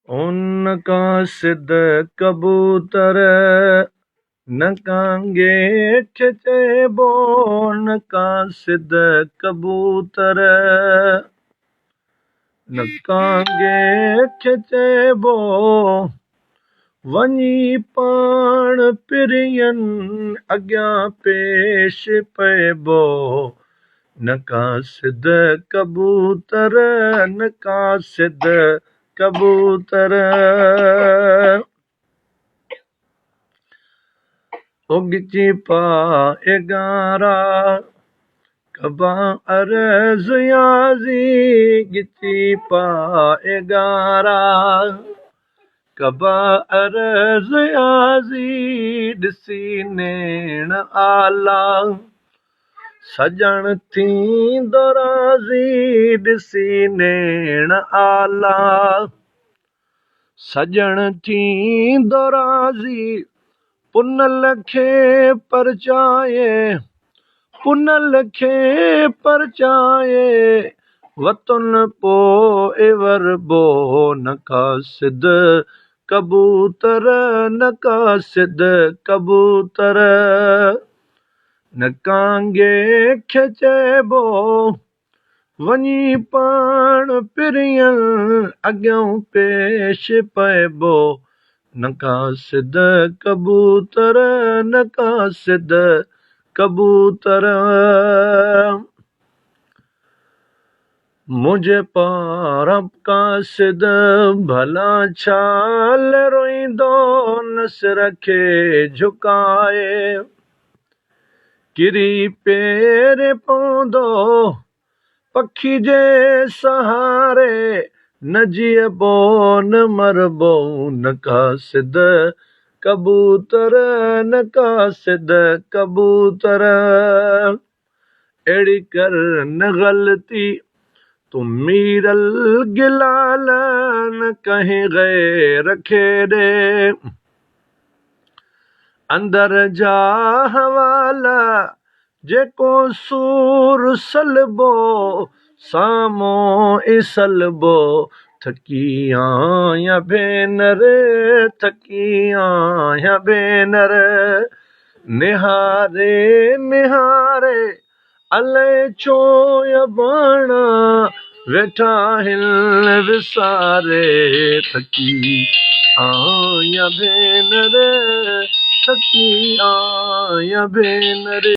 उनका सिद कबूतर न कांगे चेबो न का सिद कबूतर न कांगे चेबो वञी पाण पिरियन अॻियां पेश पइबो न का सिद कबूतर न का सिद कबूतर उगची पाए गारा कबा अर्ज़ याज़ी गिची पाए गारा कबा अर्ज़ याज़ी ॾिसी नेण आला सजण थींदो राज़ी ॾिसी नेण आला सजण थींदो राज़ी पुनल खे परचाए वतन पोइ वरबो न का सिद कबूतर न का सिद कबूतर न कांगे खे चइबो वञी पाण पिरियन अॻियां पेश पइबो न का सिद कबूतर न का सिद कबूतर मुझे पारां का सिद भला छाल रोईंदो न सिर खे झुकाए किरी पेर पवंदो पखी जे सहारे न जियबो न मरबो न का सिद कबूतर न का सिद कबूतर अहिड़ी कर न ग़लती तुम मीरल गिलाल न कहीं गैर खेॾे अंदर जा हवाला जेको सूर सलबो साम्हूं ई सलबो थकी आहियां भेनर थकी आहियां भेनर निहारे निहारे अलाए छो बाणा वेठा आहिनि विसारे थकी आहियां भेनर थकी आहियां भेनर